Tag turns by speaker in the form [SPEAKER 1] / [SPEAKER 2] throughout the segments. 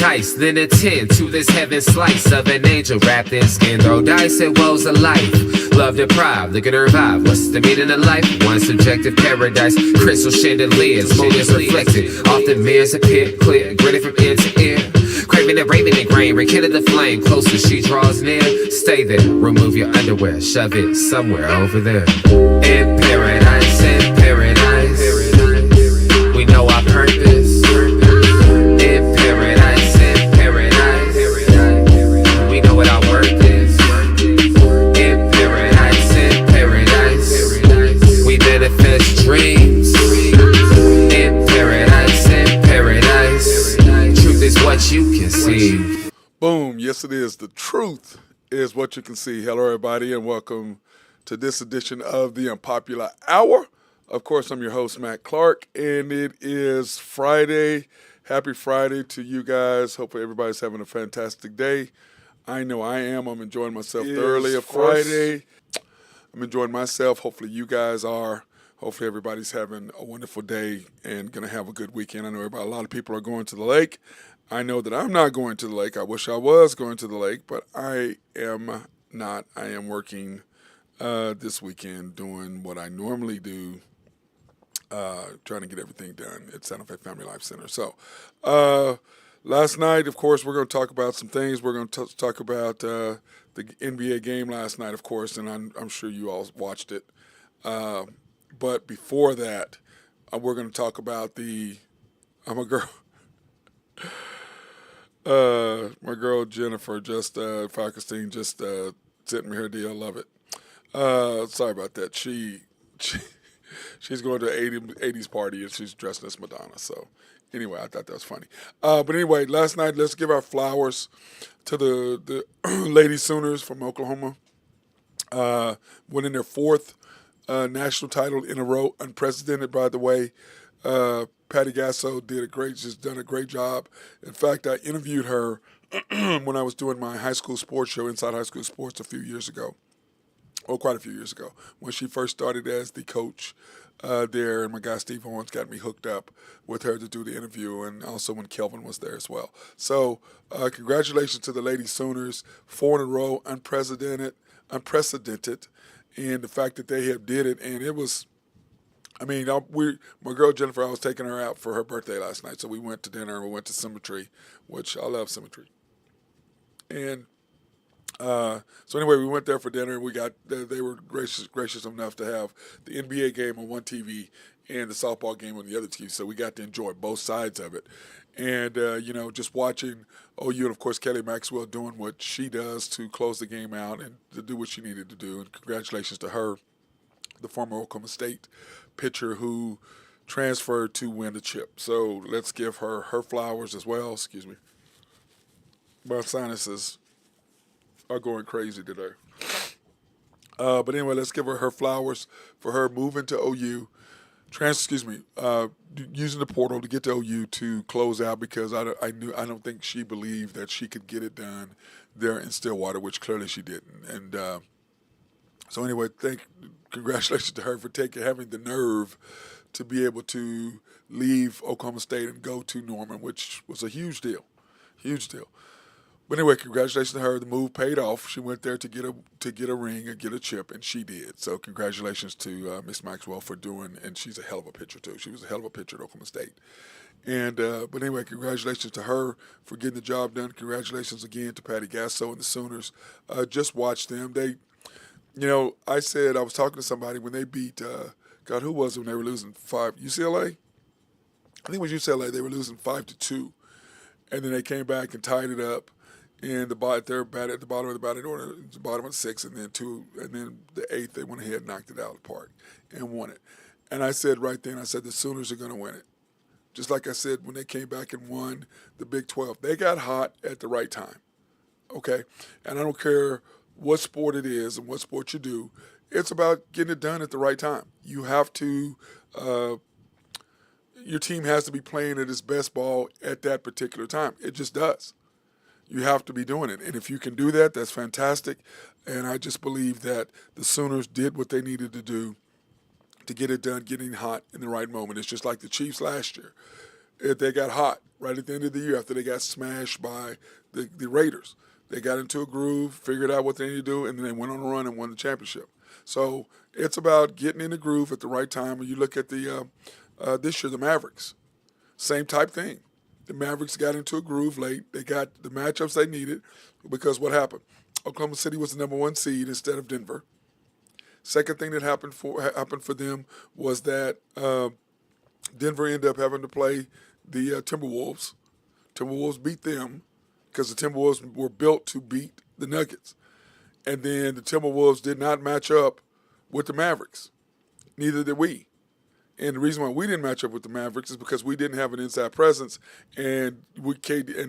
[SPEAKER 1] paradise, then attend to this heaven slice of an angel wrapped in skin. Throw dice and woes of life, love deprived, looking to revive. What's the meaning of life? One subjective paradise, crystal chandeliers, motives reflected. Often mirrors appear clear, grinning from ear to ear. Craving and raving and grain, rekindle the flame. Closer she draws near, stay there. Remove your underwear, shove it somewhere over there. In paradise, we know our purpose. In paradise, we know what our worth is. In paradise, we manifest dreams. In paradise, truth is what you can see.
[SPEAKER 2] Boom. Yes, it is. The truth is what you can see. Hello, everybody, and welcome to this edition of the Unpopular Hour. Of course, I'm your host, Matt Clark, and it is Friday. Happy Friday to you guys. Hopefully, everybody's having a fantastic day. I know I am. I'm enjoying myself thoroughly. A Friday. I'm enjoying myself. Hopefully, you guys are. Hopefully, everybody's having a wonderful day and going to have a good weekend. I know a lot of people are going to the lake. I know that I'm not going to the lake. I wish I was going to the lake, but I am not. I am working this weekend doing what I normally do, trying to get everything done at Santa Fe Family Life Center. So last night, of course, we're going to talk about some things. We're going to talk about the NBA game last night, of course, and I'm sure you all watched it. But before that, we're going to talk about I'm a girl. My girl Jennifer Falkenstein just sent me her deal. Love it. Sorry about that. She's going to an 80s party and she's dressed as Madonna. So anyway, I thought that was funny. But anyway, last night, let's give our flowers to the Lady Sooners from Oklahoma. Winning their fourth national title in a row, unprecedented, by the way. Patty Gasso just done a great job. In fact, I interviewed her when I was doing my high school sports show, Inside High School Sports, quite a few years ago, when she first started as the coach there, and my guy Steve Owens got me hooked up with her to do the interview, and also when Kelvin was there as well. So congratulations to the Lady Sooners, 4 in a row, unprecedented, and the fact that they have did it, and it was, my girl Jennifer, I was taking her out for her birthday last night, so we went to dinner and we went to Symmetry, which I love Symmetry. And so anyway, we went there for dinner and they were gracious enough to have the NBA game on one TV and the softball game on the other TV, so we got to enjoy both sides of it. And, just watching OU and, of course, Kelly Maxwell doing what she does to close the game out and to do what she needed to do. And congratulations to her, the former Oklahoma State pitcher who transferred to win the chip. So let's give her flowers as well. Excuse me. My sinuses are going crazy today. But anyway, let's give her flowers for her moving to OU. Using the portal to get to OU to close out, because I don't think she believed that she could get it done there in Stillwater, which clearly she didn't. And so anyway, congratulations to her for having the nerve to be able to leave Oklahoma State and go to Norman, which was a huge deal. But anyway, congratulations to her. The move paid off. She went there to get a ring and get a chip, and she did. So congratulations to Miss Maxwell for doing, and she's a hell of a pitcher too. She was a hell of a pitcher at Oklahoma State. And but anyway, congratulations to her for getting the job done. Congratulations again to Patty Gasso and the Sooners. Just watch them. I was talking to somebody when they beat, who was it when they were losing 5? UCLA? I think it was UCLA. They were losing 5-2. And then they came back and tied it up. And they're at the bottom of the batting order, the bottom of 6, and then the 8th, they went ahead and knocked it out of the park and won it. And I said right then, the Sooners are going to win it. Just like I said when they came back and won the Big 12. They got hot at the right time, okay? And I don't care what sport it is and what sport you do, it's about getting it done at the right time. You have to, your team has to be playing at its best ball at that particular time. It just does. You have to be doing it. And if you can do that, that's fantastic. And I just believe that the Sooners did what they needed to do to get it done, getting hot in the right moment. It's just like the Chiefs last year. They got hot right at the end of the year after they got smashed by the Raiders. They got into a groove, figured out what they needed to do, and then they went on a run and won the championship. So it's about getting in the groove at the right time. When you look at the this year, the Mavericks, same type thing. The Mavericks got into a groove late. They got the matchups they needed because what happened? Oklahoma City was the number 1 seed instead of Denver. Second thing that happened for them was that Denver ended up having to play the Timberwolves. Timberwolves beat them because the Timberwolves were built to beat the Nuggets. And then the Timberwolves did not match up with the Mavericks. Neither did we. And the reason why we didn't match up with the Mavericks is because we didn't have an inside presence, and we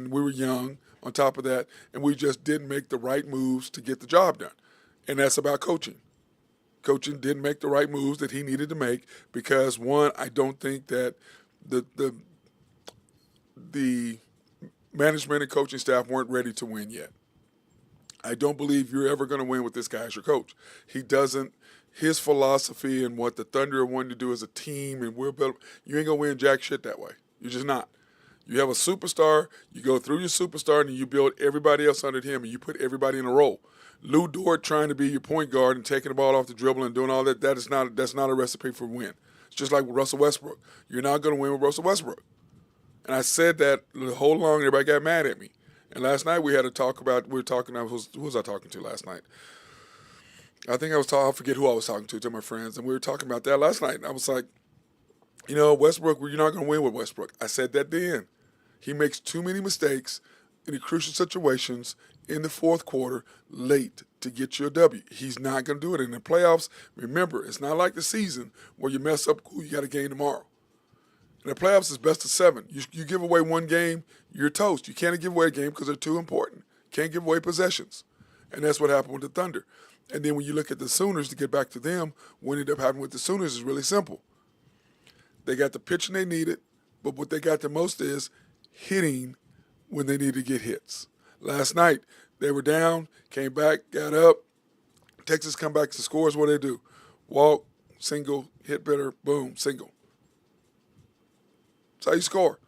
[SPEAKER 2] were young on top of that, and we just didn't make the right moves to get the job done. And that's about coaching. Coaching didn't make the right moves that he needed to make because, one, I don't think that the management and coaching staff weren't ready to win yet. I don't believe you're ever going to win with this guy as your coach. He doesn't. His philosophy and what the Thunder are wanting to do as a team, and you ain't going to win jack shit that way. You're just not. You have a superstar, you go through your superstar, and you build everybody else under him, and you put everybody in a role. Lou Dort trying to be your point guard and taking the ball off the dribble and doing all that, that's not a recipe for win. It's just like with Russell Westbrook. You're not going to win with Russell Westbrook. And I said that the whole long, everybody got mad at me. And last night we had to talk about, who was I talking to last night? I think I forget who I was talking to my friends, and we were talking about that last night. And I was like, Westbrook, you're not going to win with Westbrook. I said that then. He makes too many mistakes in the crucial situations in the fourth quarter late to get you a W. He's not going to do it in the playoffs. Remember, it's not like the season where you mess up, cool, you got a game tomorrow. In the playoffs, it's best of 7. You give away one game, you're toast. You can't give away a game because they're too important. Can't give away possessions. And that's what happened with the Thunder. And then when you look at the Sooners, to get back to them, what ended up happening with the Sooners is really simple. They got the pitching they needed, but what they got the most is hitting when they need to get hits. Last night, they were down, came back, got up. Texas come back to scores. What do they do? Walk, single, hit better, boom, single. That's how you score.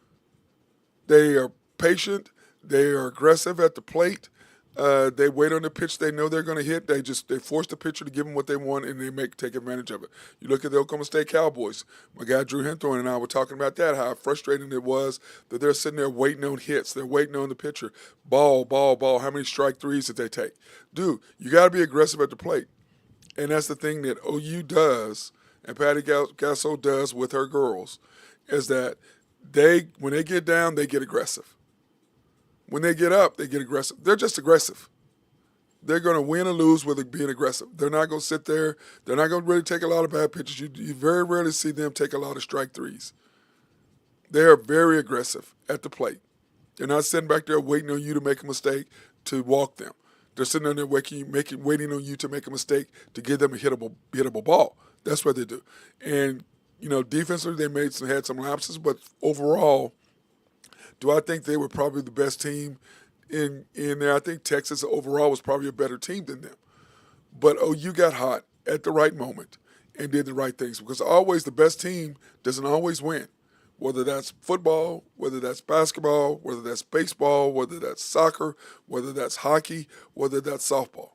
[SPEAKER 2] They are patient. They are aggressive at the plate. They wait on the pitch they know they're going to hit. They force the pitcher to give them what they want, and they take advantage of it. You look at the Oklahoma State Cowboys. My guy Drew Henthorne and I were talking about that, how frustrating it was that they're sitting there waiting on hits. They're waiting on the pitcher. Ball. How many strike threes did they take? Dude, you got to be aggressive at the plate. And that's the thing that OU does, and Patty Gasso does with her girls, is that when they get down, they get aggressive. When they get up, they get aggressive. They're just aggressive. They're going to win or lose with being aggressive. They're not going to sit there. They're not going to really take a lot of bad pitches. You very rarely see them take a lot of strike threes. They are very aggressive at the plate. They're not sitting back there waiting on you to make a mistake to walk them. They're sitting there waiting on you to make a mistake to give them a hittable ball. That's what they do. And, defensively they had some lapses, but overall, do I think they were probably the best team in there? I think Texas overall was probably a better team than them. But OU got hot at the right moment and did the right things, because always the best team doesn't always win, whether that's football, whether that's basketball, whether that's baseball, whether that's soccer, whether that's hockey, whether that's softball.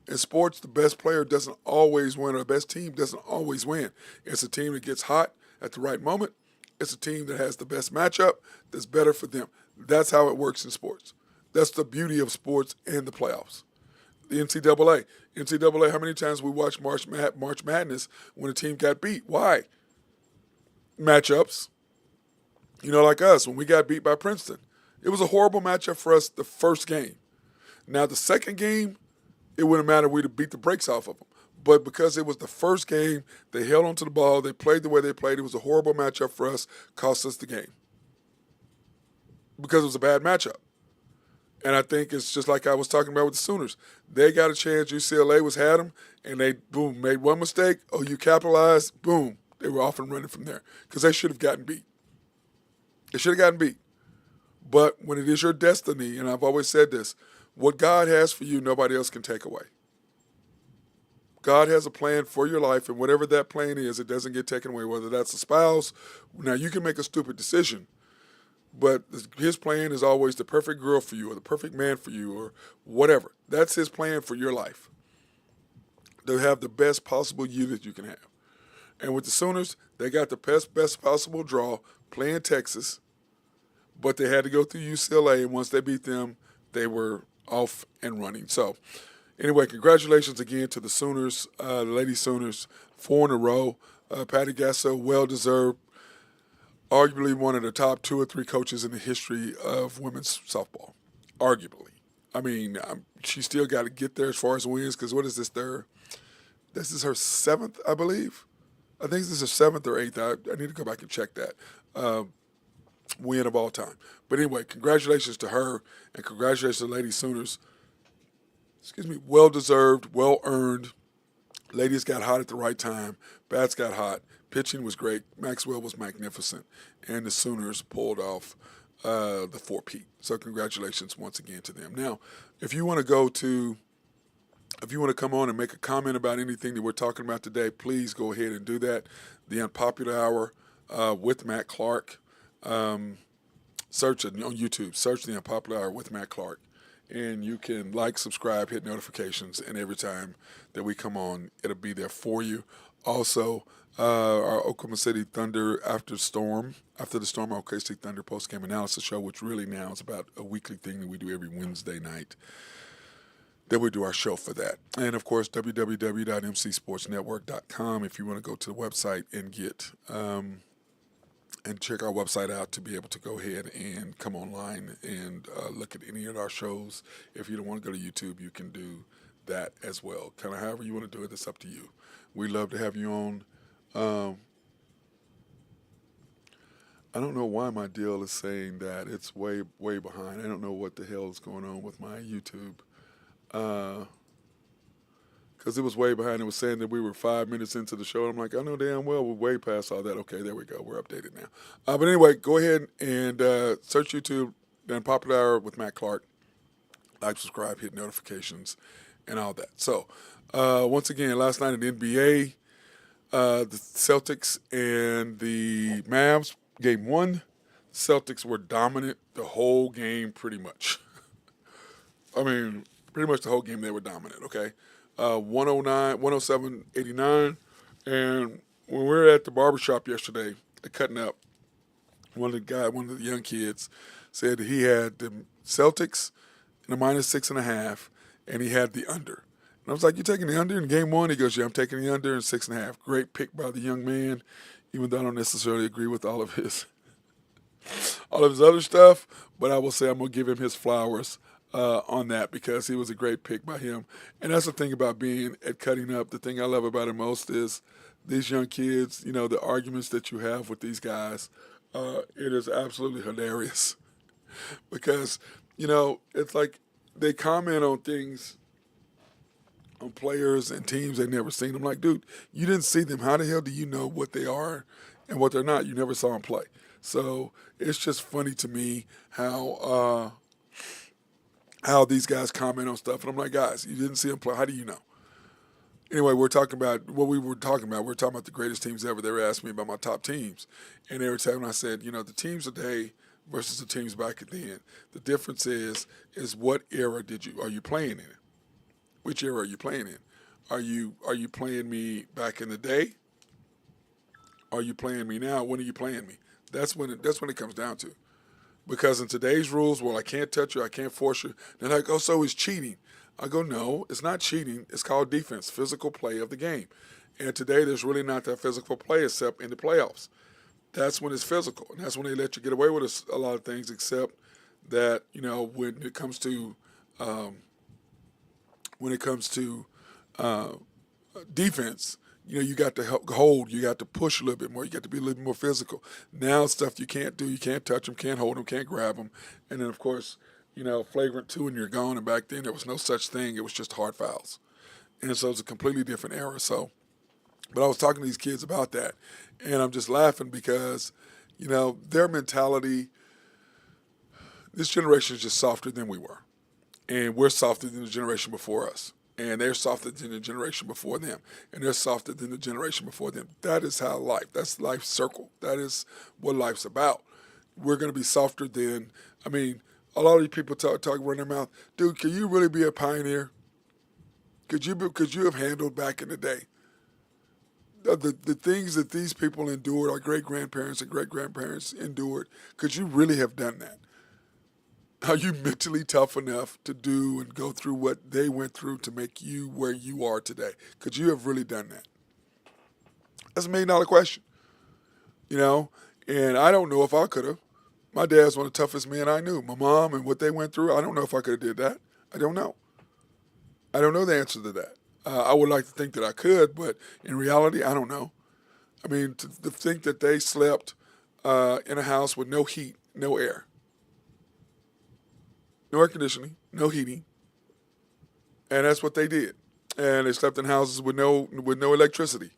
[SPEAKER 2] In sports, the best player doesn't always win, or the best team doesn't always win. It's a team that gets hot at the right moment. It's a team that has the best matchup that's better for them. That's how it works in sports. That's the beauty of sports and the playoffs. The NCAA, how many times we watched March Madness when a team got beat? Why? Matchups. Like us, when we got beat by Princeton. It was a horrible matchup for us the first game. Now, the second game, it wouldn't matter. We'd have beat the brakes off of them. But because it was the first game, they held onto the ball, they played the way they played, it was a horrible matchup for us, cost us the game. Because it was a bad matchup. And I think it's just like I was talking about with the Sooners. They got a chance, UCLA had them, and they, boom, made one mistake, you capitalized, boom, they were off and running from there. Because they should have gotten beat. They should have gotten beat. But when it is your destiny, and I've always said this, what God has for you, nobody else can take away. God has a plan for your life, and whatever that plan is, it doesn't get taken away, whether that's a spouse. Now, you can make a stupid decision, but his plan is always the perfect girl for you or the perfect man for you or whatever. That's his plan for your life, to have the best possible you that you can have. And with the Sooners, they got the best possible draw playing Texas, but they had to go through UCLA, and once they beat them, they were off and running. So, anyway, congratulations again to the Sooners, the Lady Sooners, 4 in a row. Patty Gasso, well-deserved, arguably one of the top 2 or 3 coaches in the history of women's softball, arguably. I mean, she still got to get there as far as wins, because what is this, third? This is her 7th, I believe. I think this is her 7th or 8th. I need to go back and check that. Win of all time. But anyway, congratulations to her, and congratulations to the Lady Sooners. Excuse me, well-deserved, well-earned. Ladies got hot at the right time. Bats got hot. Pitching was great. Maxwell was magnificent. And the Sooners pulled off the 4-peat. So congratulations once again to them. Now, if you want to come on and make a comment about anything that we're talking about today, please go ahead and do that. The Unpopular Hour with Matt Clark. Search it on YouTube. Search The Unpopular Hour with Matt Clark. And you can like, subscribe, hit notifications, and every time that we come on, it'll be there for you. Also, our Oklahoma City Thunder after the storm, our Oklahoma City Thunder post-game analysis show, which really now is about a weekly thing that we do every Wednesday night. Then we do our show for that. And, of course, www.mcsportsnetwork.com if you want to go to the website and get and check our website out to be able to go ahead and come online and look at any of our shows. If you don't want to go to YouTube, you can do that as well. Kind of however you want to do it, it's up to you. We love to have you on. I don't know why my deal is saying that it's way behind. I don't know what the hell is going on with my YouTube. Because it was way behind. It was saying that we were 5 minutes into the show. I'm like, I know damn well we're way past all that. Okay, there we go. We're updated now. But anyway, go ahead and search YouTube, The Unpopular Hour with Matt Clark. Like, subscribe, hit notifications, and all that. So, once again, last night in the NBA, the Celtics and the Mavs, game 1. Celtics were dominant the whole game pretty much. I mean, pretty much the whole game they were dominant, okay? 107-89. And when we were at the barbershop yesterday, cutting up, one of the young kids said he had the Celtics in a -6.5, and he had the under. And I was like, you taking the under in game 1? He goes, yeah, I'm taking the under in 6.5. Great pick by the young man, even though I don't necessarily agree with all of his other stuff. But I will say I'm going to give him his flowers on that, because he was a great pick by him. And that's the thing about being at Cutting Up. The thing I love about it most is these young kids, the arguments that you have with these guys. It is absolutely hilarious because, it's like they comment on things, on players and teams they've never seen. I'm like, dude, you didn't see them. How the hell do you know what they are and what they're not? You never saw them play. So it's just funny to me how these guys comment on stuff. And I'm like, guys, you didn't see them play. How do you know? Anyway, we're talking about what we were talking about. We're talking about the greatest teams ever. They were asking me about my top teams. And every time I said, the teams today versus the teams back then, the difference is what era are you playing in? Which era are you playing in? Are you playing me back in the day? Are you playing me now? When are you playing me? That's when it comes down to. Because in today's rules, well, I can't touch you, I can't force you. They're like, oh, so he's cheating. I go, no, it's not cheating. It's called defense, physical play of the game. And today there's really not that physical play except in the playoffs. That's when it's physical. And that's when they let you get away with a lot of things, except that, when it comes to defense, you got to hold, you got to push a little bit more, you got to be a little bit more physical. Now stuff you can't do, you can't touch them, can't hold them, can't grab them. And then, of course, flagrant 2 and you're gone. And back then there was no such thing. It was just hard fouls. And so it's a completely different era. So, but I was talking to these kids about that. And I'm just laughing because, their mentality, this generation is just softer than we were. And we're softer than the generation before us. And they're softer than the generation before them. And they're softer than the generation before them. That is how that's life's circle. That is what life's about. we're going to be softer than, I mean, a lot of these people talk run their mouth. Dude, can you really be a pioneer? Could you have handled back in the day? The things that these people endured, our great grandparents and great grandparents endured, could you really have done that? Are you mentally tough enough to do and go through what they went through to make you where you are today? Could you have really done that? That's $1 million question, you know? And I don't know if I could have. My dad's one of the toughest men I knew. My mom and what they went through, I don't know if I could have did that. I don't know. I don't know the answer to that. I would like to think that I could, but in reality, I don't know. I mean, to think that they slept in a house with no heat, no air, no air conditioning, no heating, and that's what they did. And they slept in houses with no electricity.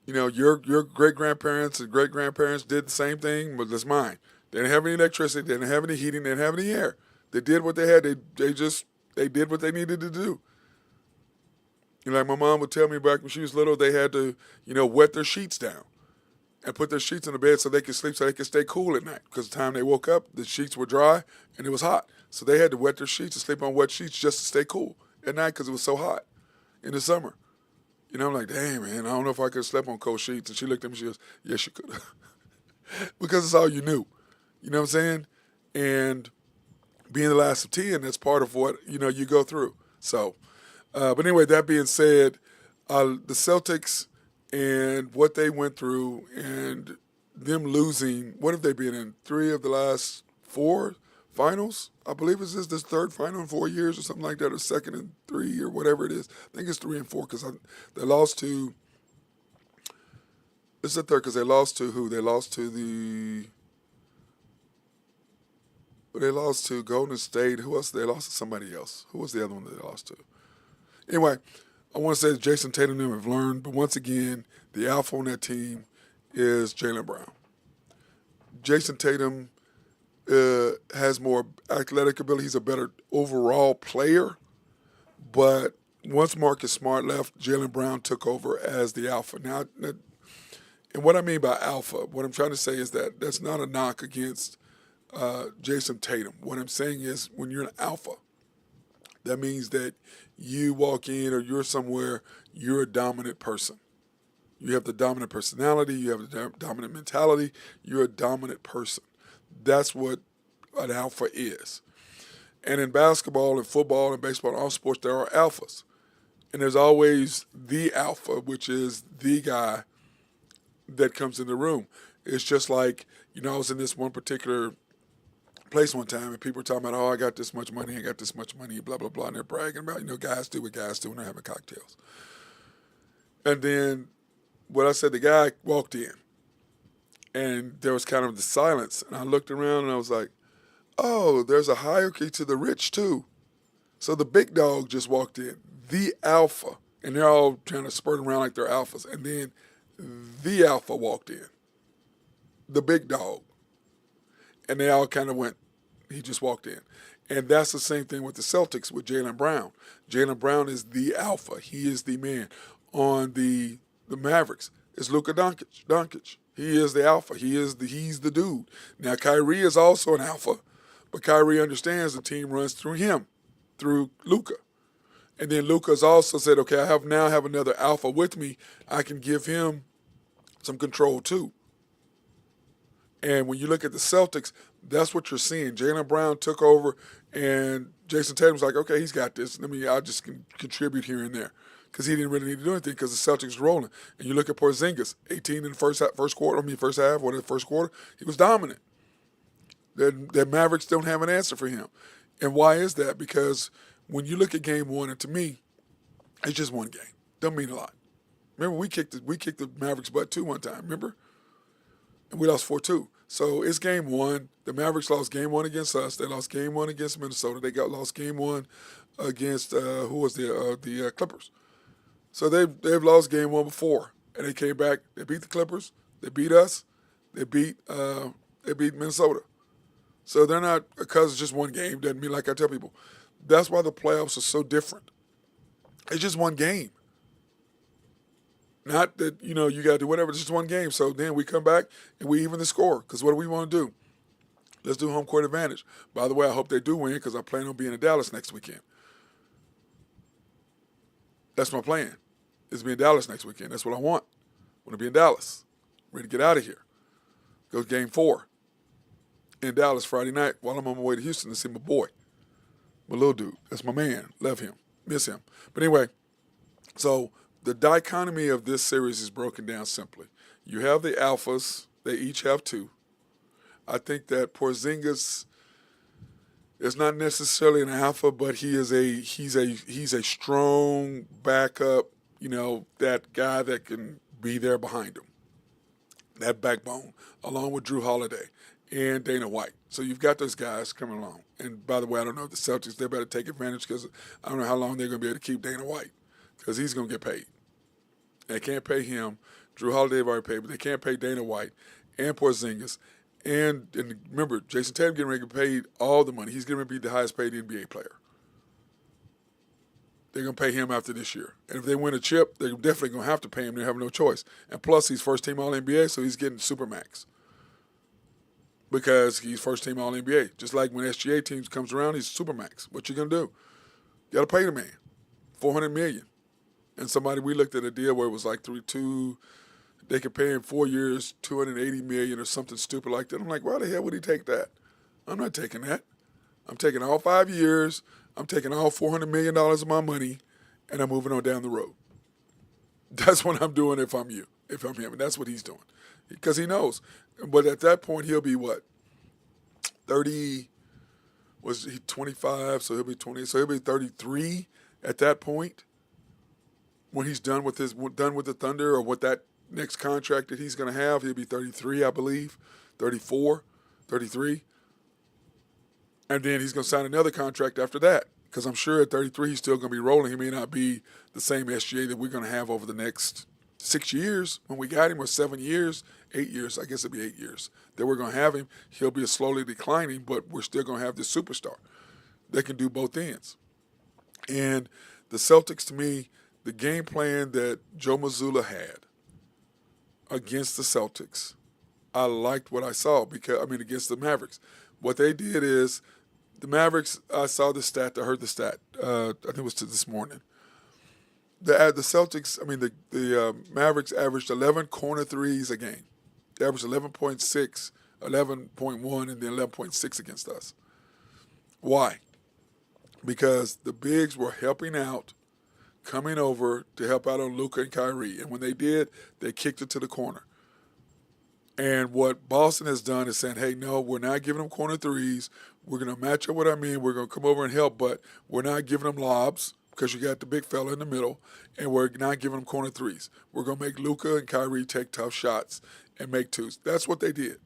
[SPEAKER 2] You know, your great grandparents and great grandparents did the same thing, but that's mine. They didn't have any electricity, they didn't have any heating, they didn't have any air. They did what they had. They did what they needed to do. You know, like my mom would tell me back when she was little, they had to, wet their sheets down and put their sheets in the bed so they could sleep, so they could stay cool at night. Because the time they woke up, the sheets were dry and it was hot. So they had to wet their sheets and sleep on wet sheets just to stay cool at night because it was so hot in the summer. You know, I'm like, dang, man, I don't know if I could have slept on cold sheets. And she looked at me, she goes, yes, you could have. Because it's all you knew. You know what I'm saying? And being the last of 10, that's part of what, you go through. So, but anyway, that being said, the Celtics and what they went through and them losing, what have they been in? 3 of the last 4 finals? I believe it's this third final in 4 years or something like that, or second in 3 or whatever it is. I think it's 3 and 4 because they lost to, it's the third because they lost to who? They lost to Golden State. Who else? They lost to somebody else. Who was the other one that they lost to? Anyway, I want to say that Jason Tatum and them have learned, but once again, the alpha on that team is Jaylen Brown. Jason Tatum has more athletic ability. He's a better overall player, but once Marcus Smart left, Jaylen Brown took over as the alpha. Now, and what I mean by alpha, what I'm trying to say is that that's not a knock against Jason Tatum. What I'm saying is when you're an alpha, that means that you walk in or you're somewhere, you're a dominant person. You have the dominant personality, you have the dominant mentality, you're a dominant person. That's what an alpha is. And in basketball and football and baseball and all sports, there are alphas. And there's always the alpha, which is the guy that comes in the room. It's just like, I was in this one particular place one time and people were talking about, oh, I got this much money, blah, blah, blah. And they're bragging about, guys do what guys do when they're having cocktails. And then what I said, the guy walked in and there was kind of the silence. And I looked around and I was like, oh, there's a hierarchy to the rich too. So the big dog just walked in, the alpha, and they're all trying to spurt around like they're alphas. And then the alpha walked in, the big dog. And they all kind of went, he just walked in. And that's the same thing with the Celtics with Jaylen Brown. Jaylen Brown is the alpha. He is the man. On the Mavericks, it's Luka Doncic. He is the alpha. He's the dude. Now, Kyrie is also an alpha, but Kyrie understands the team runs through him, through Luka. And then Luka's also said, okay, I now have another alpha with me. I can give him some control too. And when you look at the Celtics, that's what you're seeing. Jaylen Brown took over, and Jason Tatum's like, okay, he's got this. I'll just contribute here and there. Because he didn't really need to do anything because the Celtics were rolling. And you look at Porzingis, 18 in the first half, first quarter, he was dominant. The Mavericks don't have an answer for him. And why is that? Because when you look at game one, and to me, it's just one game. Don't mean a lot. Remember, we kicked the Mavericks' butt too one time, remember? And we lost 4-2. So it's game one. The Mavericks lost game one against us. They lost game one against Minnesota. They lost game one against, the Clippers. So they've lost game one before. And they came back. They beat the Clippers. They beat us. They beat Minnesota. So they're not, because it's just one game, doesn't mean, like I tell people, that's why the playoffs are so different. It's just one game. Not that, you know, you got to do whatever. It's just one game. So then we come back and we even the score. Because what do we want to do? Let's do home court advantage. By the way, I hope they do win because I plan on being in Dallas next weekend. That's my plan, is to be in Dallas next weekend. That's what I want. I want to be in Dallas. Ready to get out of here. Go to game 4 in Dallas Friday night while I'm on my way to Houston to see my boy. My little dude. That's my man. Love him. Miss him. But anyway, so the dichotomy of this series is broken down simply. You have the alphas. They each have 2. I think that Porzingis is not necessarily an alpha, but he's a strong backup, you know, that guy that can be there behind him. That backbone, along with Drew Holiday and Dana White. So you've got those guys coming along. And by the way, I don't know if the Celtics, they better take advantage because I don't know how long they're going to be able to keep Dana White because he's going to get paid. They can't pay him. Drew Holiday have already paid, but they can't pay Dana White and Porzingis. And remember, Jason Tatum getting ready to get paid all the money. He's going to be the highest paid NBA player. They're going to pay him after this year. And if they win a chip, they're definitely going to have to pay him. They have no choice. And plus, he's first team All-NBA, so he's getting Supermax. Because he's first team All-NBA. Just like when SGA teams comes around, he's Supermax. What you going to do? You got to pay the man $400 million. And we looked at a deal where it was like 3-2. They could pay him 4 years, $280 million or something stupid like that. I'm like, why the hell would he take that? I'm not taking that. I'm taking all 5 years. I'm taking all $400 million of my money, and I'm moving on down the road. That's what I'm doing if I'm you, if I'm him. And that's what he's doing. Because he knows. But at that point, he'll be what? 30, was he 25? So he'll be 20. So he'll be 33 at that point when he's done with the Thunder or what that next contract that he's going to have. He'll be 33, I believe, 34, 33. And then he's going to sign another contract after that because I'm sure at 33 he's still going to be rolling. He may not be the same SGA that we're going to have over the next 6 years when we got him, or 7 years, 8 years. I guess it'll be 8 years that we're going to have him. He'll be slowly declining, but we're still going to have this superstar that can do both ends. And the Celtics, to me, the game plan that Joe Mazzulla had against the Celtics, I liked what I saw against the Mavericks. What they did is the Mavericks, I saw the stat, I heard the stat, I think it was this morning. The Celtics, the Mavericks averaged 11 corner threes a game. They averaged 11.6, 11.1, and then 11.6 against us. Why? Because the bigs were helping out, coming over to help out on Luka and Kyrie. And when they did, they kicked it to the corner. And what Boston has done is saying, hey, no, we're not giving them corner threes. We're going to match up what I mean. We're going to come over and help, but we're not giving them lobs because you got the big fella in the middle, and we're not giving them corner threes. We're going to make Luka and Kyrie take tough shots and make twos. That's what they did.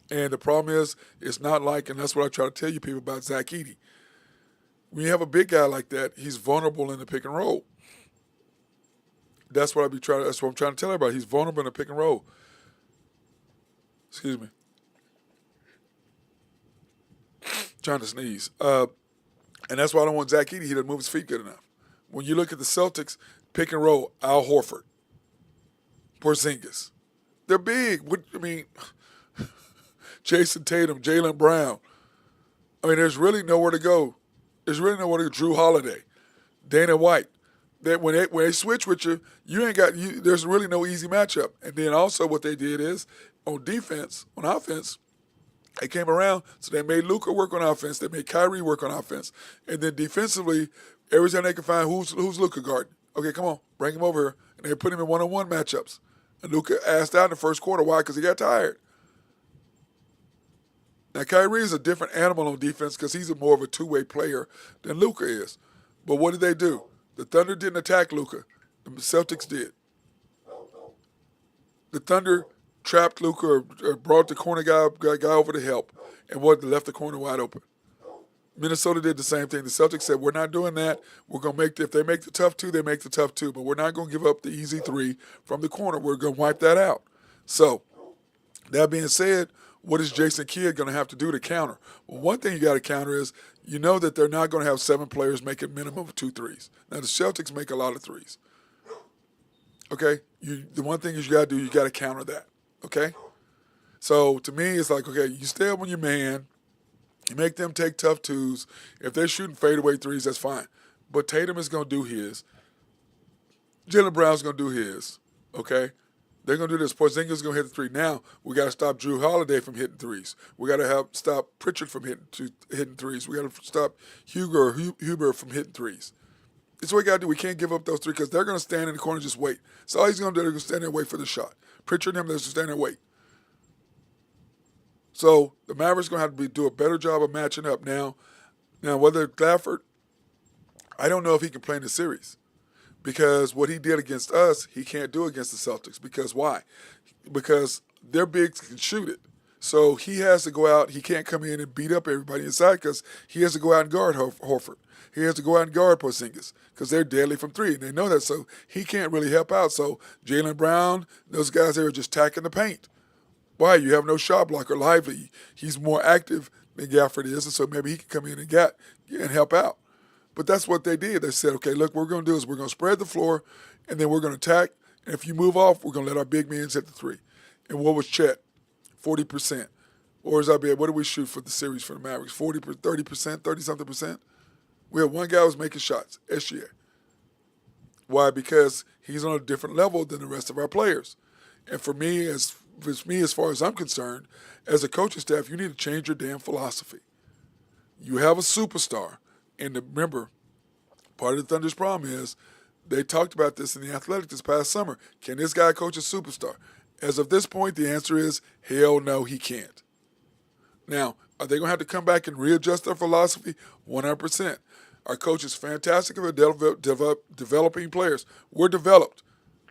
[SPEAKER 2] And the problem is, it's not like, and that's what I try to tell you people about Zach Edey. When you have a big guy like that, he's vulnerable in the pick and roll. That's what I'm trying to tell everybody. He's vulnerable in the pick and roll. Excuse me. Trying to sneeze. And that's why I don't want Zach Edey. He doesn't move his feet good enough. When you look at the Celtics, pick and roll, Al Horford, Porzingis. They're big. Jason Tatum, Jaylen Brown. There's really nowhere to go. There's really nowhere to go. Drew Holiday, Dana White. That when they switch with you, there's really no easy matchup. And then also what they did is on offense, they came around, so they made Luka work on offense. They made Kyrie work on offense. And then defensively, every time they could find who's Luka guarding. Okay, come on, bring him over here. And they put him in one-on-one matchups. And Luka asked out in the first quarter. Why? Because he got tired. Now, Kyrie is a different animal on defense because he's more of a two-way player than Luka is. But what did they do? The Thunder didn't attack Luka. The Celtics did. The Thunder trapped Luka or brought the corner guy over to help and left the corner wide open. Minnesota did the same thing. The Celtics said, we're not doing that. We're going to if they make the tough two, they make the tough two. But we're not going to give up the easy three from the corner. We're going to wipe that out. So, that being said, what is Jason Kidd going to have to do to counter? Well, one thing you got to counter is you know that they're not going to have 7 players make a minimum of 2 threes. Now, the Celtics make a lot of threes. Okay, the one thing is you got to do, you got to counter that. Okay, so to me, it's like, okay, you stay up on your man, you make them take tough twos. If they're shooting fadeaway threes, that's fine. But Tatum is going to do his. Jalen Brown's going to do his. Okay, they're going to do this. Porzingis is going to hit the three. Now we got to stop Drew Holiday from hitting threes. We got to stop Pritchard from hitting threes. We got to stop Huber from hitting threes. It's what we got to do. We can't give up those three because they're going to stand in the corner and just wait. So all he's going to do, they're going to stand there and wait for the shot. Pritchard and him, they're just stand there and wait. So the Mavericks going to have to do a better job of matching up now. Now, whether Gafford, I don't know if he can play in the series because what he did against us, he can't do against the Celtics. Because why? Because their bigs can shoot it. So he has to go out. He can't come in and beat up everybody inside because he has to go out and guard Horford. He has to go out and guard Porzingis because they're deadly from three, and they know that. So he can't really help out. So Jalen Brown, those guys there are just tacking the paint. Why? You have no shot blocker. Lively, he's more active than Gafford is, and so maybe he can come in and help out. But that's what they did. They said, okay, look, what we're going to do is we're going to spread the floor, and then we're going to attack. And if you move off, we're going to let our big men hit the three. And what was Chet? 40%. Or is our bid? What did we shoot for the series for the Mavericks? 40%, 30%, 30-something percent? We had one guy who was making shots, SGA. Why? Because he's on a different level than the rest of our players. And for me, as far as I'm concerned, as a coaching staff, you need to change your damn philosophy. You have a superstar. And remember, part of the Thunder's problem is they talked about this in the Athletic this past summer. Can this guy coach a superstar? As of this point, the answer is hell no, he can't. Now, are they going to have to come back and readjust their philosophy? 100%. Our coach is fantastic at developing players. We're developed.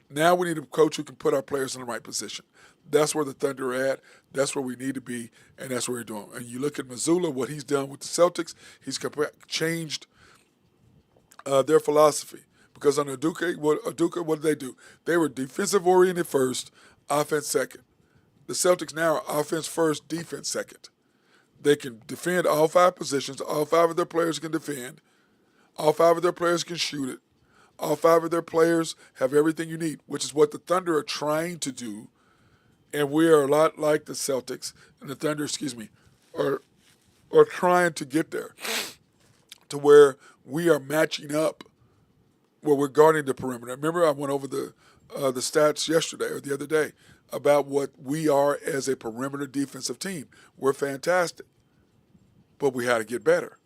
[SPEAKER 2] Now we need a coach who can put our players in the right position. That's where the Thunder are at. That's where we need to be, and that's what we're doing. And you look at Missoula, what he's done with the Celtics, he's changed their philosophy. Because on Udoka, what did they do? They were defensive-oriented first, offense second. The Celtics now are offense first, defense second. They can defend all five positions. All five of their players can defend. All five of their players can shoot it. All five of their players have everything you need, which is what the Thunder are trying to do. And we are a lot like the Celtics and the Thunder, are trying to get there to where we are matching up where we're guarding the perimeter. Remember, I went over the stats yesterday or the other day about what we are as a perimeter defensive team. We're fantastic, but we had to get better.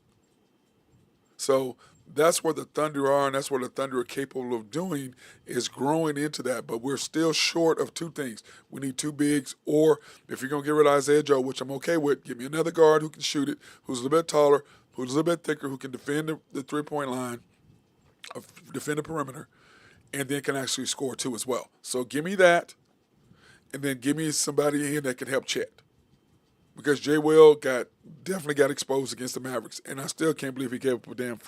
[SPEAKER 2] So that's where the Thunder are, and that's what the Thunder are capable of doing, is growing into that. But we're still short of two things. We need two bigs, or if you're going to get rid of Isaiah Joe, which I'm okay with, give me another guard who can shoot it, who's a little bit taller, who's a little bit thicker, who can defend the three-point line, defend the perimeter, and then can actually score too as well. So give me that, and then give me somebody in that can help Chet. Because Jay Will definitely got exposed against the Mavericks, and I still can't believe he gave up a damn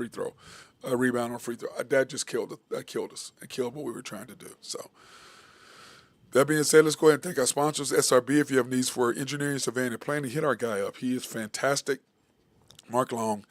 [SPEAKER 2] rebound on free throw. That just killed us and killed what we were trying to do. So that being said, let's go ahead and thank our sponsors, SRB. If you have needs for engineering, surveying, and planning, hit our guy up. He is fantastic. Mark Long,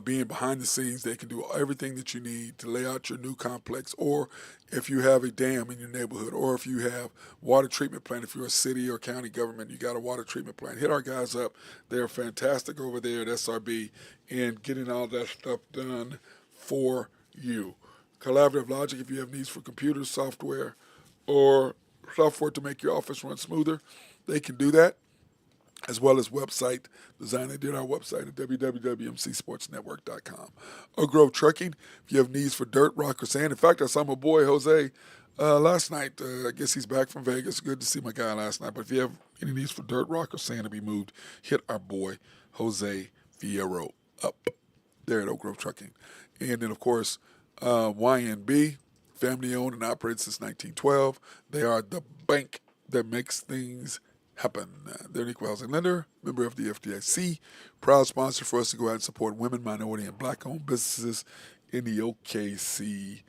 [SPEAKER 2] being behind the scenes, they can do everything that you need to lay out your new complex, or if you have a dam in your neighborhood, or if you have water treatment plant, if you're a city or county government, you got a water treatment plant, hit our guys up. They're fantastic over there at SRB in getting all that stuff done for you. Collaborative Logic, if you have needs for computers, software, or software to make your office run smoother, they can do that, as well as website design. They did our website at www.mcsportsnetwork.com. Oak Grove Trucking, if you have needs for dirt, rock, or sand. In fact, I saw my boy Jose last night. I guess he's back from Vegas. Good to see my guy last night. But if you have any needs for dirt, rock, or sand to be moved, hit our boy Jose Fierro up there at Oak Grove Trucking. And then, of course, YNB, family owned and operated since 1912. They are the bank that makes things happen. They're an equal housing lender, member of the FDIC, proud sponsor for us to go out and support women, minority, and black-owned businesses in the OKC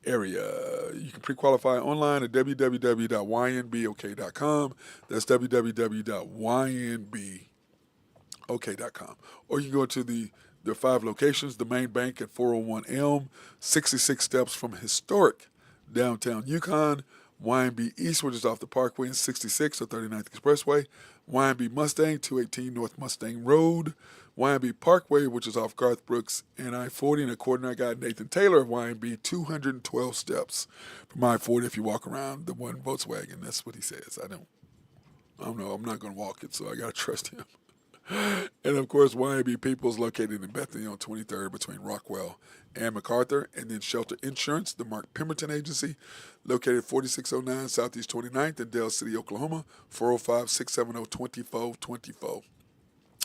[SPEAKER 2] area. You can pre-qualify online at www.ynbok.com. That's www.ynbok.com. Or you can go to the 5 locations, the main bank at 401 Elm, 66 steps from historic downtown Yukon, YMB East, which is off the Parkway and 66 or 39th Expressway. YMB Mustang, 218 North Mustang Road. YMB Parkway, which is off Garth Brooks and I-40. And according to our guy Nathan Taylor of YMB, 212 steps from I-40 if you walk around the one Volkswagen. That's what he says. I don't know. I'm not going to walk it, so I got to trust him. And of course, YMB Peoples located in Bethany on 23rd between Rockwell and MacArthur. And then Shelter Insurance, the Mark Pemberton Agency, located 4609 Southeast 29th in Dale City, Oklahoma, 405-670-2424.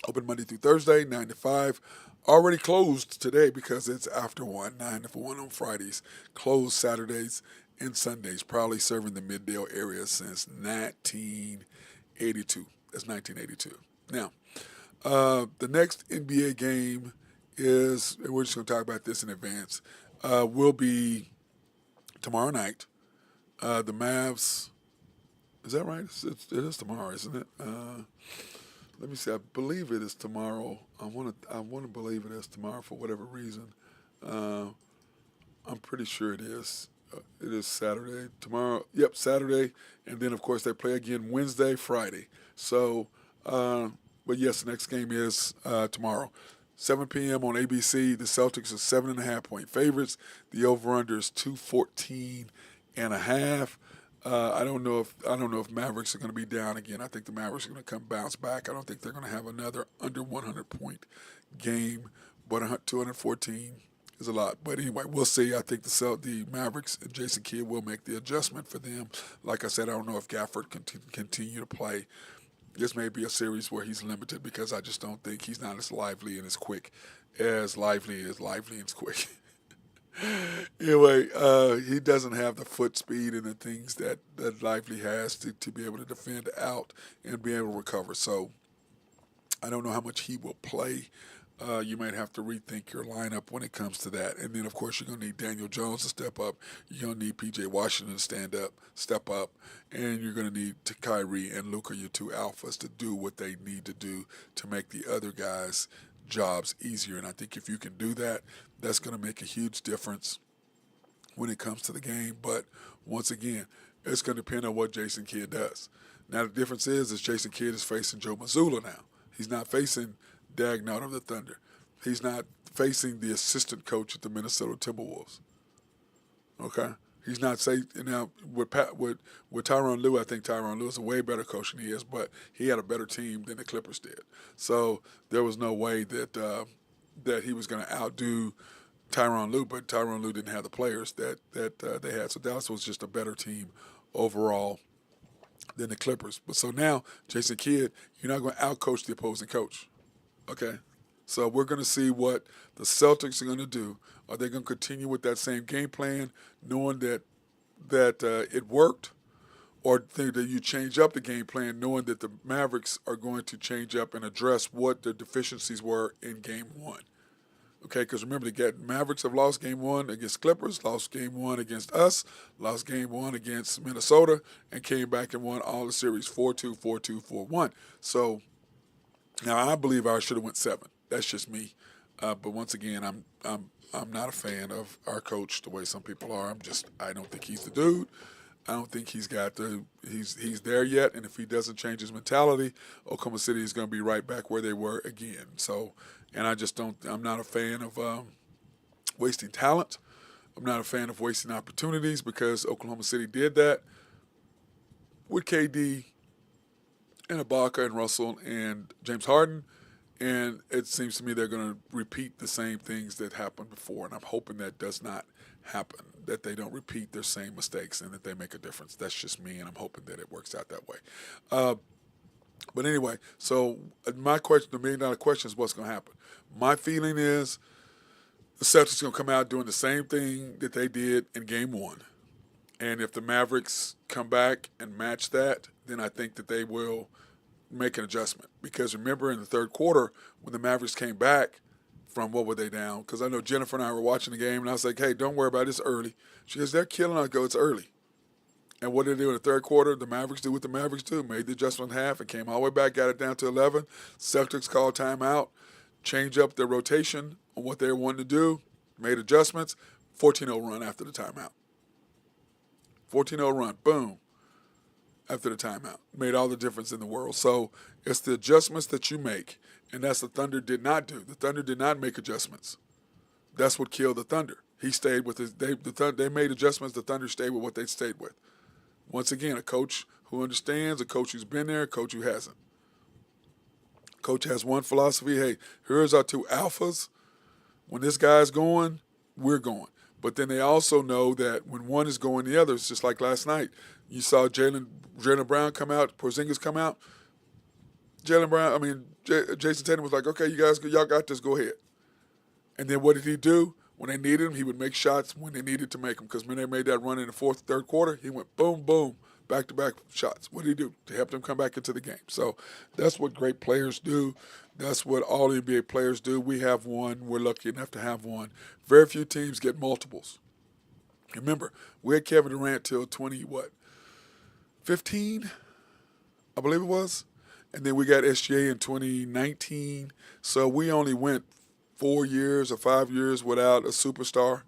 [SPEAKER 2] Open Monday through Thursday, 9 to 5. Already closed today because it's after 1, 9 to 1 on Fridays. Closed Saturdays and Sundays, probably serving the Middale area since 1982. That's 1982. Now, the next NBA game is, and we're just going to talk about this in advance, will be tomorrow night. The Mavs, is that right? It is tomorrow, isn't it? Let me see. I believe it is tomorrow. I want to believe it is tomorrow for whatever reason. I'm pretty sure it is. It is Saturday. Tomorrow, yep, Saturday. And then, of course, they play again Wednesday, Friday. So, but yes, the next game is tomorrow. 7 p.m. on ABC. The Celtics are 7.5-point favorites. The over/under is 214.5. I don't know if Mavericks are going to be down again. I think the Mavericks are going to bounce back. I don't think they're going to have another under 100-point game, but 214 is a lot. But anyway, we'll see. I think the Mavericks and Jason Kidd will make the adjustment for them. Like I said, I don't know if Gafford can continue to play. This may be a series where he's limited because I just don't think he's not as lively and as quick as lively and as quick. Anyway, he doesn't have the foot speed and the things that Lively has to be able to defend out and be able to recover. So I don't know how much he will play. You might have to rethink your lineup when it comes to that. And then, of course, you're going to need Daniel Jones to step up. You're going to need P.J. Washington to step up. And you're going to need Kyrie and Luka, your two alphas, to do what they need to do to make the other guys' jobs easier. And I think if you can do that, that's going to make a huge difference when it comes to the game. But once again, it's going to depend on what Jason Kidd does. Now, the difference is Jason Kidd is facing Joe Mazzulla now. He's not facing Dagnall of the Thunder. He's not facing the assistant coach at the Minnesota Timberwolves. Okay? He's not saying now with Tyronn Lue. I think Tyronn Lue is a way better coach than he is, but he had a better team than the Clippers did. So there was no way that that he was going to outdo Tyronn Lue, but Tyronn Lue didn't have the players that they had. So Dallas was just a better team overall than the Clippers. But so now, Jason Kidd, you're not going to outcoach the opposing coach. Okay? So we're going to see what the Celtics are going to do. Are they going to continue with that same game plan, knowing that it worked, or think that you change up the game plan, knowing that the Mavericks are going to change up and address what the deficiencies were in Game 1? Okay, because remember, the Mavericks have lost Game 1 against Clippers, lost Game 1 against us, lost Game 1 against Minnesota, and came back and won all the series 4-2, 4-2, 4-1. So now I believe I should have went 7. That's just me. But once again, I'm not a fan of our coach the way some people are. I don't think he's the dude. I don't think he's there yet. And if he doesn't change his mentality, Oklahoma City is going to be right back where they were again. So, and I'm not a fan of wasting talent. I'm not a fan of wasting opportunities because Oklahoma City did that with KD and Ibaka and Russell and James Harden. And it seems to me they're going to repeat the same things that happened before. And I'm hoping that does not happen, that they don't repeat their same mistakes and that they make a difference. That's just me, and I'm hoping that it works out that way. But anyway, so my question, the $1 million question is what's going to happen. My feeling is the Celtics are going to come out doing the same thing that they did in Game 1. And if the Mavericks come back and match that, then I think that they will make an adjustment. Because remember in the third quarter when the Mavericks came back from what were they down? Because I know Jennifer and I were watching the game, and I was like, hey, don't worry about it. It's early. She goes, they're killing us. I go, it's early. And what did they do in the third quarter? The Mavericks do what the Mavericks do. Made the adjustment in half and came all the way back, got it down to 11. Celtics called timeout, changed up their rotation on what they were wanting to do, made adjustments, 14-0 run after the timeout. 14-0 run, boom, after the timeout. Made all the difference in the world. So it's the adjustments that you make, and that's the Thunder did not do. The Thunder did not make adjustments. That's what killed the Thunder. He stayed with his. They made adjustments. The Thunder stayed with what they stayed with. Once again, a coach who understands, a coach who's been there, a coach who hasn't. Coach has one philosophy. Hey, here's our two alphas. When this guy's going, we're going. But then they also know that when one is going, the other. It's just like last night. You saw Jaylen Brown come out, Porzingis come out. Jason Tatum was like, okay, y'all got this, go ahead. And then what did he do? When they needed him, he would make shots when they needed to make them. Because when they made that run in the third quarter, he went boom, boom, back-to-back shots. What did he do? To help them come back into the game. So that's what great players do. That's what all NBA players do. We have one. We're lucky enough to have one. Very few teams get multiples. Remember, we had Kevin Durant till 15, I believe it was. And then we got SGA in 2019. So we only went 4 years or 5 years without a superstar,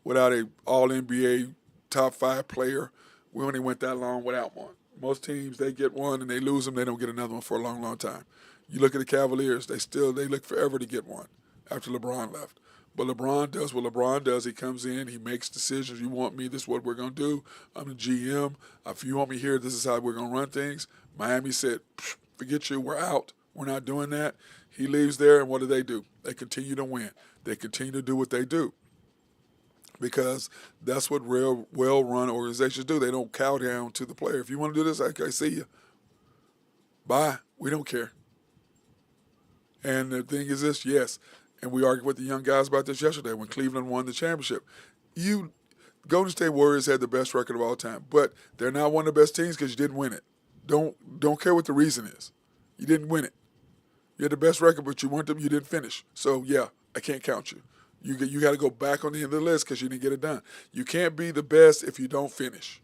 [SPEAKER 2] without a all-NBA top 5 player. We only went that long without one. Most teams, they get one and they lose them. They don't get another one for a long, long time. You look at the Cavaliers, they look forever to get one after LeBron left. But LeBron does what LeBron does. He comes in, he makes decisions. You want me, this is what we're going to do. I'm the GM. If you want me here, this is how we're going to run things. Miami said, forget you, we're out. We're not doing that. He leaves there, and what do? They continue to win. They continue to do what they do because that's what real well-run organizations do. They don't cow down to the player. If you want to do this, okay, see you. Bye. We don't care. And the thing is this, yes, and we argued with the young guys about this yesterday when Cleveland won the championship. Golden State Warriors had the best record of all time, but they're not one of the best teams because you didn't win it. Don't care what the reason is. You didn't win it. You had the best record, but you didn't finish. So, yeah, I can't count you. You got to go back on the end of the list because you didn't get it done. You can't be the best if you don't finish.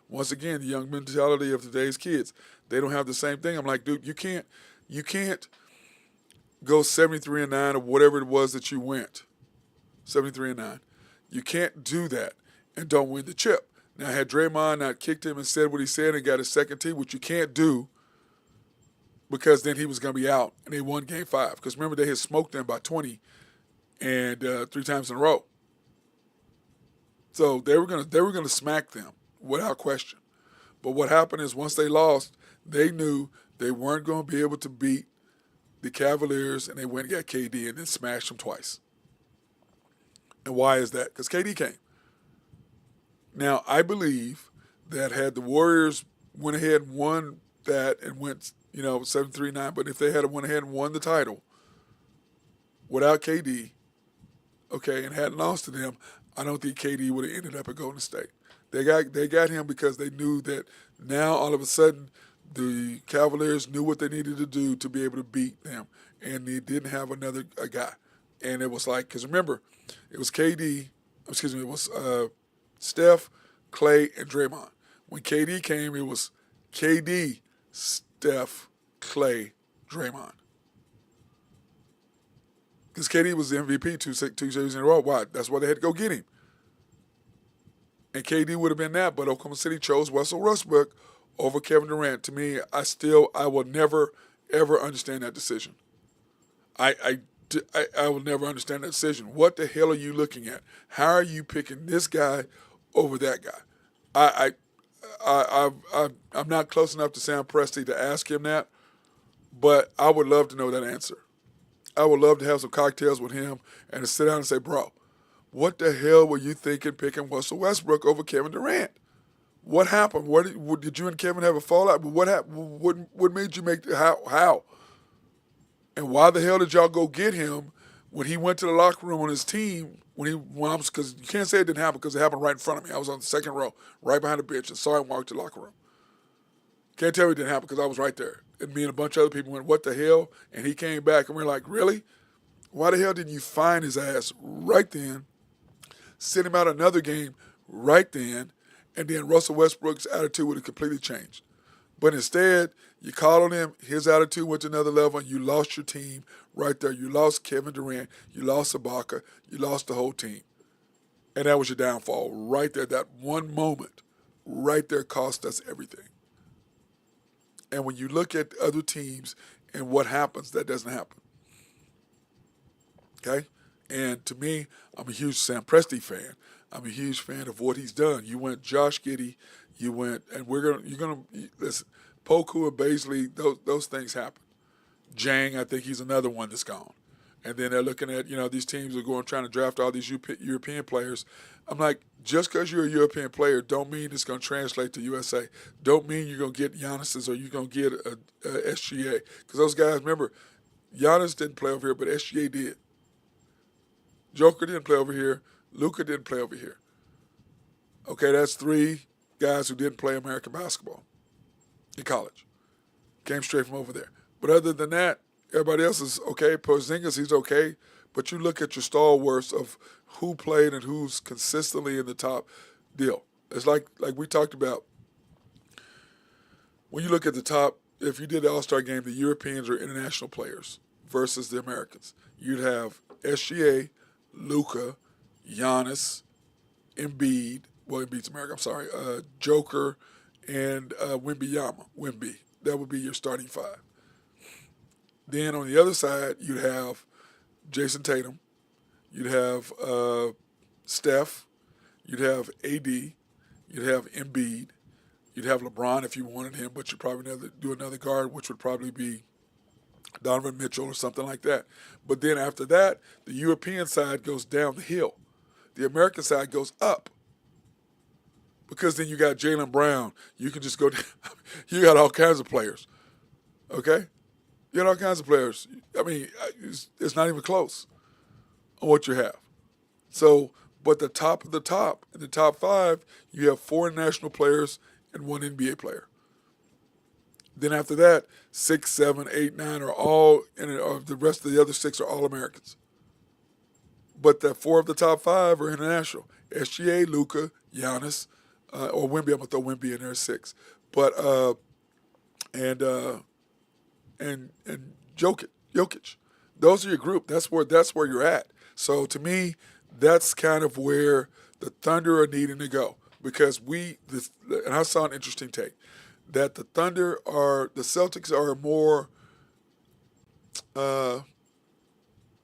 [SPEAKER 2] Once again, the young mentality of today's kids, they don't have the same thing. I'm like, dude, you can't go 73-9 or whatever it was that you went, 73-9. You can't do that and don't win the chip. Now, had Draymond not kicked him and said what he said and got his second team, which you can't do, because then he was going to be out, and they won Game 5. Because remember, they had smoked them by 20 and 3 times in a row. So they were going to smack them without question. But what happened is once they lost, they knew they weren't going to be able to beat the Cavaliers, and they went and got KD and then smashed them twice. And why is that? Because KD came. Now, I believe that had the Warriors went ahead and won that and went 7-3-9. But if they had went ahead and won the title without KD, okay, and hadn't lost to them, I don't think KD would have ended up at Golden State. They got him because they knew that now all of a sudden the Cavaliers knew what they needed to do to be able to beat them, and they didn't have another guy. And it was like, because remember, it was Steph, Clay, and Draymond. When KD came, it was KD, Steph, Clay, Draymond. Because KD was the MVP two series in a row. Why? That's why they had to go get him. And KD would have been that, but Oklahoma City chose Russell Westbrook over Kevin Durant. To me, I will never, ever understand that decision. I will never understand that decision. What the hell are you looking at? How are you picking this guy over that guy? I'm not close enough to Sam Presti to ask him that, but I would love to know that answer. I would love to have some cocktails with him and to sit down and say, bro, what the hell were you thinking picking Russell Westbrook over Kevin Durant? What happened? Did you and Kevin have a fallout? What happened? What made you make how? And why the hell did y'all go get him when he went to the locker room on his team? Because you can't say it didn't happen because it happened right in front of me. I was on the second row, right behind the bench, and saw him walk to the locker room. Can't tell me it didn't happen because I was right there. And me and a bunch of other people went, what the hell? And he came back, and we're like, really? Why the hell didn't you find his ass right then, send him out another game right then, and then Russell Westbrook's attitude would have completely changed. But instead, you called on him, his attitude went to another level, and you lost your team right there. You lost Kevin Durant, you lost Ibaka, you lost the whole team. And that was your downfall right there, that one moment right there cost us everything. And when you look at other teams and what happens, that doesn't happen. Okay? And to me, I'm a huge Sam Presti fan. I'm a huge fan of what he's done. You went Josh Giddey, you went, and you're gonna listen. Poku and Baisley, those things happen. Jang, I think he's another one that's gone. And then they're looking at, these teams are going trying to draft all these European players. I'm like, just because you're a European player don't mean it's going to translate to USA. Don't mean you're going to get Giannis's or you're going to get a SGA. Because those guys, remember, Giannis didn't play over here, but SGA did. Joker didn't play over here. Luka didn't play over here. Okay, that's 3 guys who didn't play American basketball in college. Came straight from over there. But other than that, everybody else is okay. Porzingis, he's okay. But you look at your stalwarts of who played and who's consistently in the top deal. It's like we talked about. When you look at the top, if you did the All-Star game, the Europeans are international players versus the Americans. You'd have SGA, Luka, Giannis, Embiid. Well, Embiid's America. I'm sorry. Joker and Wemby. That would be your starting 5. Then on the other side, you'd have Jason Tatum. You'd have Steph. You'd have AD. You'd have Embiid. You'd have LeBron if you wanted him, but you'd probably do another guard, which would probably be Donovan Mitchell or something like that. But then after that, the European side goes down the hill. The American side goes up. Because then you got Jaylen Brown. You can just go down. You got all kinds of players. Okay? You got all kinds of players. I mean, it's not even close on what you have. So, but the top of the top, in the top 5, you have 4 international players and 1 NBA player. Then after that, 6, 7, 8, 9 are all, and the rest of the other 6 are all Americans. But the 4 of the top 5 are international. SGA, Luka, Giannis, or Wemby. I'm gonna throw Wemby in there at 6. But and Jokic. Those are your group. That's where you're at. So to me, that's kind of where the Thunder are needing to go because and I saw an interesting take that the Celtics are more.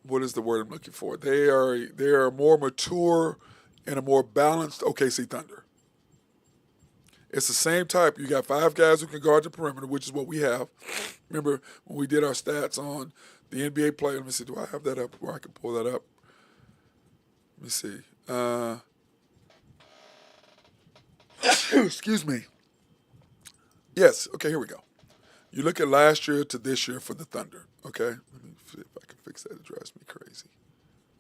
[SPEAKER 2] What is the word I'm looking for? They are more mature and a more balanced OKC Thunder. It's the same type. You got 5 guys who can guard the perimeter, which is what we have. Remember when we did our stats on the NBA player? Let me see. Do I have that up where I can pull that up? Let me see. Excuse me. Yes. Okay, here we go. You look at last year to this year for the Thunder. Okay? Let me see if I can fix that. It drives me crazy.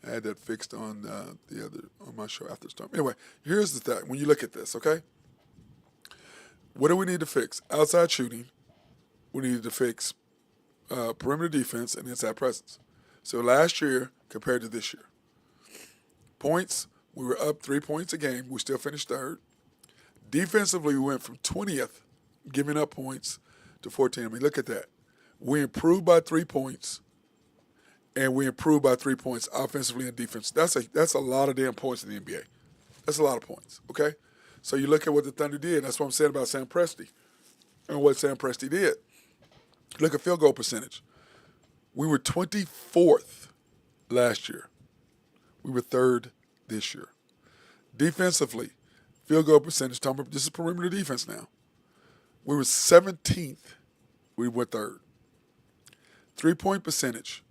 [SPEAKER 2] I had that fixed on on my show after the storm. Anyway, here's the thing. When you look at this, okay? What do we need to fix? Outside shooting. We needed to fix perimeter defense and inside presence. So last year compared to this year. Points, we were up 3 points a game. We still finished 3rd. Defensively, we went from 20th, giving up points, to 14. I mean, look at that. We improved by 3 points, and we improved by 3 points offensively and defense. That's a lot of damn points in the NBA. That's a lot of points, okay? So you look at what the Thunder did. That's what I'm saying about Sam Presti and what Sam Presti did. Look at field goal percentage. We were 24th last year. We were 3rd this year. Defensively, field goal percentage, this is perimeter defense now. We were 17th. We went 3rd. 3-point percentage,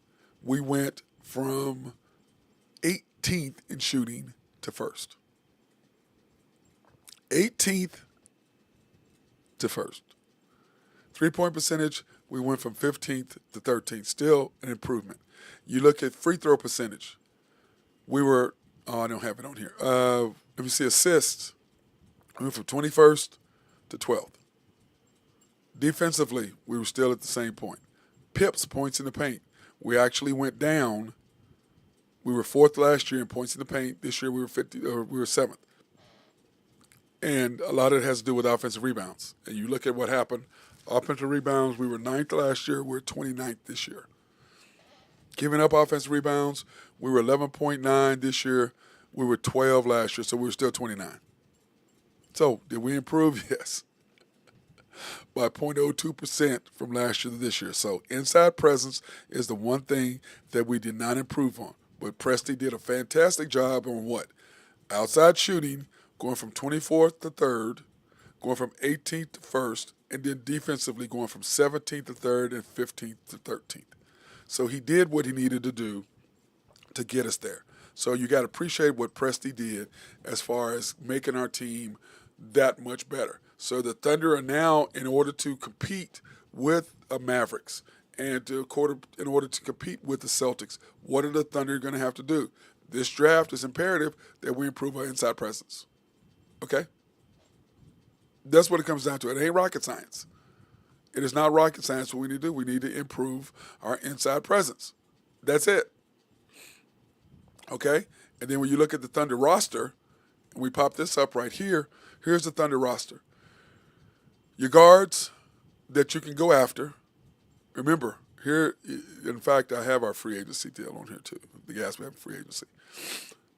[SPEAKER 2] we went from 18th in shooting to 1st. 18th to 1st. 3-point percentage, we went from 15th to 13th. Still an improvement. You look at free throw percentage. We were, I don't have it on here. Let me see, assists. We went from 21st to 12th. Defensively, we were still at the same point. Pips, points in the paint. We actually went down. We were 4th last year in points in the paint. This year we were 7th. And a lot of it has to do with offensive rebounds. And you look at what happened. Offensive rebounds, we were 9th last year. We're 29th this year. Giving up offensive rebounds, we were 11.9 this year. We were 12 last year, so we were still 29. So, did we improve? Yes, by 0.02% from last year to this year. So, inside presence is the one thing that we did not improve on. But Presti did a fantastic job on what? Outside shooting, going from 24th to 3rd, going from 18th to 1st, and then defensively going from 17th to 3rd and 15th to 13th. So he did what he needed to do to get us there. So you got to appreciate what Presti did as far as making our team that much better. So the Thunder are now, in order to compete with Mavericks and in order to compete with the Celtics, what are the Thunder going to have to do? This draft is imperative that we improve our inside presence. Okay? That's what it comes down to. It ain't rocket science. It is not rocket science what we need to do. We need to improve our inside presence. That's it. Okay? And then when you look at the Thunder roster, and we pop this up right here, here's the Thunder roster. Your guards that you can go after. Remember, here, in fact, I have our free agency deal on here too. The guys we have a free agency.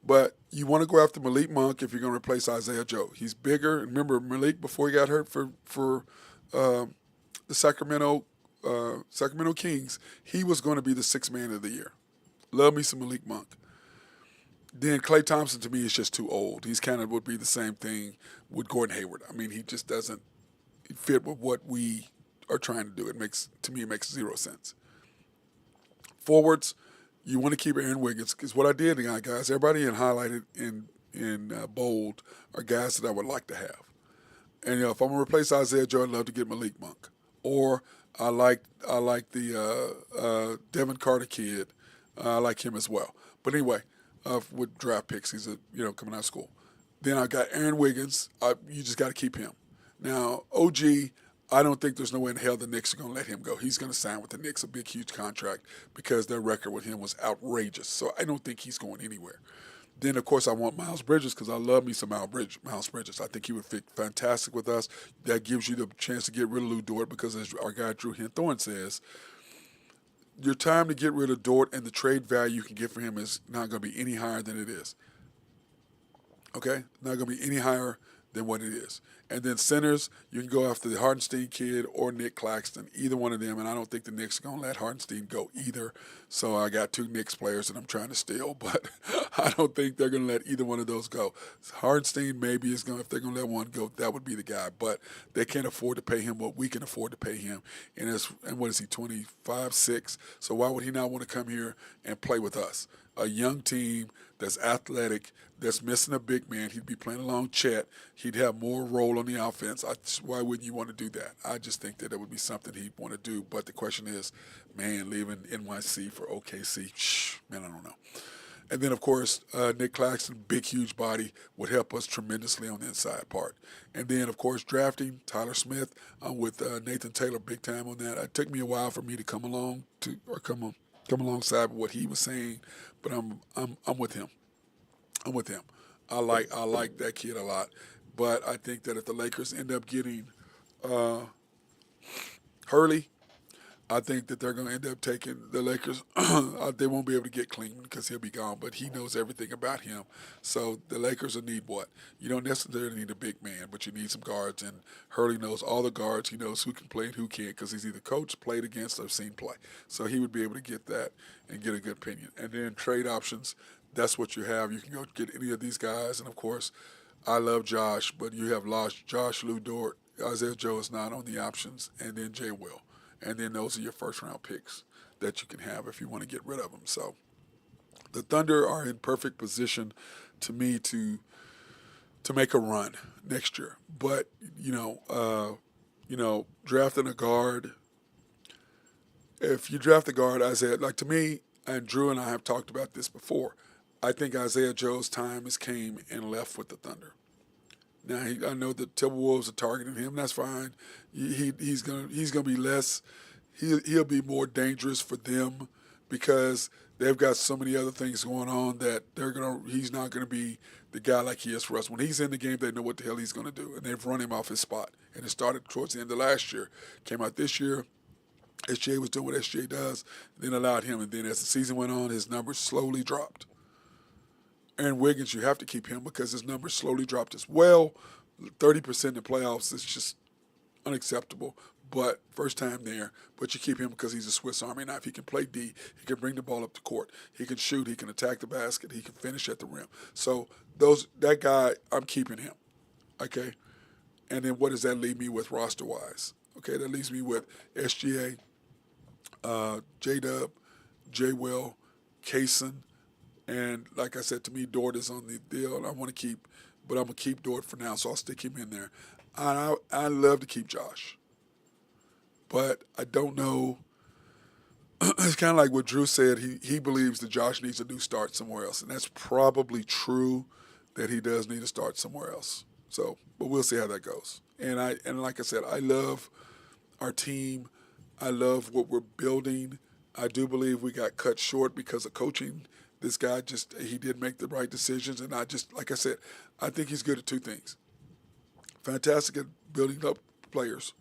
[SPEAKER 2] But you want to go after Malik Monk if you're going to replace Isaiah Joe. He's bigger. Remember, Malik, before he got hurt for the Sacramento Kings, he was going to be the sixth man of the year. Love me some Malik Monk. Then Klay Thompson, to me, is just too old. He's kind of would be the same thing with Gordon Hayward. I mean, he just doesn't fit with what we are trying to do. It makes zero sense. Forwards, you want to keep Aaron Wiggins, because what I did, guys, everybody in highlighted in bold are guys that I would like to have. And if I'm gonna replace Isaiah Joe, I'd love to get Malik Monk, or I like the Devin Carter kid. I like him as well. But anyway, with draft picks, he's coming out of school. Then I got Aaron Wiggins. You just got to keep him. Now OG, I don't think there's no way in hell the Knicks are going to let him go. He's going to sign with the Knicks, a big, huge contract, because their record with him was outrageous. So I don't think he's going anywhere. Then, of course, I want Miles Bridges, because I love me some Miles Bridges. I think he would fit fantastic with us. That gives you the chance to get rid of Lou Dort, because as our guy Drew Hinthorn says, your time to get rid of Dort and the trade value you can get for him is not going to be any higher than it is. Okay? Not going to be any higher than what it is. And then centers, you can go after the Hardenstein kid or Nick Claxton, either one of them. And I don't think the Knicks are going to let Hardenstein go either. So I got two Knicks players that I'm trying to steal, but I don't think they're going to let either one of those go. Hardenstein maybe is going, if they're going to let one go, that would be the guy. But they can't afford to pay him what we can afford to pay him. And what is he, 25, 6? So why would he not want to come here and play with us? A young team that's athletic, that's missing a big man. He'd be playing along Chet. He'd have more role on the offense. Why wouldn't you want to do that? I just think that it would be something he'd want to do. But the question is, man, leaving NYC for OKC, man, I don't know. And then, of course, Nick Claxton, big, huge body, would help us tremendously on the inside part. And then, of course, drafting Tyler Smith. I'm with Nathan Taylor big time on that. It took me a while for me to come alongside with what he was saying, but I'm with him. I'm with him. I like that kid a lot, but I think that if the Lakers end up getting Hurley, I think that they're going to end up taking the Lakers. They won't be able to get Clean because he'll be gone, but he knows everything about him. So the Lakers will need what? You don't necessarily need a big man, but you need some guards, and Hurley knows all the guards. He knows who can play and who can't, because he's either coached, played against, or seen play. So he would be able to get that and get a good opinion. And then trade options, that's what you have. You can go get any of these guys, and of course, I love Josh, but you have lost Josh, Lou Dort, Isaiah Joe is not on the options, and then Jay Will. And then those are your first-round picks that you can have if you want to get rid of them. So the Thunder are in perfect position, to me, to make a run next year. But drafting a guard. If you draft a guard, Isaiah, like to me, and Drew and I have talked about this before, I think Isaiah Joe's time has came and left with the Thunder. Now I know the Timberwolves are targeting him. That's fine. He's gonna be less. He'll be more dangerous for them because they've got so many other things going on that he's not gonna be the guy like he is for us. When he's in the game, they know what the hell he's gonna do, and they've run him off his spot. And it started towards the end of last year. Came out this year. SJ was doing what SJ does, then allowed him. And then as the season went on, his numbers slowly dropped. Aaron Wiggins, you have to keep him because his numbers slowly dropped as well. 30% in the playoffs is just unacceptable. But first time there, but you keep him because he's a Swiss Army knife. He can play D. He can bring the ball up the court. He can shoot. He can attack the basket. He can finish at the rim. So that guy, I'm keeping him. Okay. And then what does that leave me with roster wise? Okay, that leaves me with SGA, J Dub, J Will, Kaysen, and like I said, to me, Dort is on the deal. I want to keep, but I'm gonna keep Dort for now, so I'll stick him in there. I love to keep Josh, but I don't know. It's kind of like what Drew said. He believes that Josh needs a new start somewhere else, and that's probably true that he does need to start somewhere else. So, but we'll see how that goes. And like I said, I love our team. I love what we're building. I do believe we got cut short because of coaching. This guy he did make the right decisions, and like I said, I think he's good at two things. Fantastic at building up players,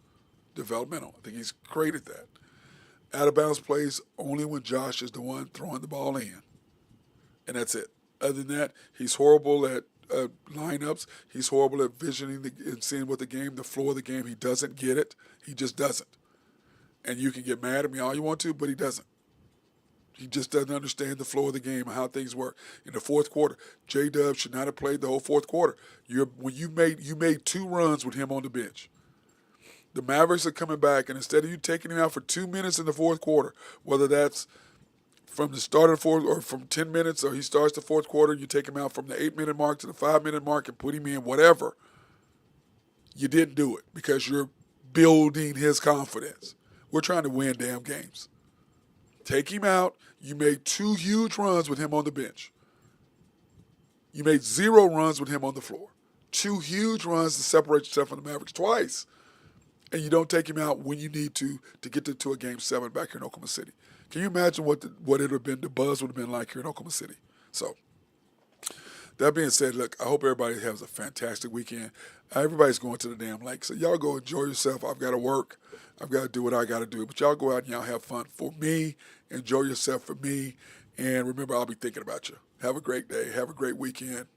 [SPEAKER 2] developmental. I think he's great at that. Out of bounds plays only when Josh is the one throwing the ball in, and that's it. Other than that, he's horrible at lineups. He's horrible at visioning and seeing what the floor of the game. He doesn't get it. He just doesn't. And you can get mad at me all you want to, but he doesn't. He just doesn't understand the flow of the game and how things work. In the fourth quarter, J-Dub should not have played the whole fourth quarter. When you made 2 runs with him on the bench. The Mavericks are coming back, and instead of you taking him out for 2 minutes in the fourth quarter, whether that's from the start of the fourth or from 10 minutes, or he starts the fourth quarter, you take him out from the 8-minute mark to the 5-minute mark and put him in, whatever. You didn't do it because you're building his confidence. We're trying to win damn games. Take him out. You made 2 huge runs with him on the bench. You made 0 runs with him on the floor. 2 huge runs to separate yourself from the Mavericks twice. And you don't take him out when you need to get to a Game 7 back here in Oklahoma City. Can you imagine what it would have been, the buzz would have been like here in Oklahoma City? So, that being said, look, I hope everybody has a fantastic weekend. Everybody's going to the damn lake, so y'all go enjoy yourself. I've got to work. I've got to do what I got to do. But y'all go out and y'all have fun. For me, enjoy yourself for me. And remember, I'll be thinking about you. Have a great day. Have a great weekend.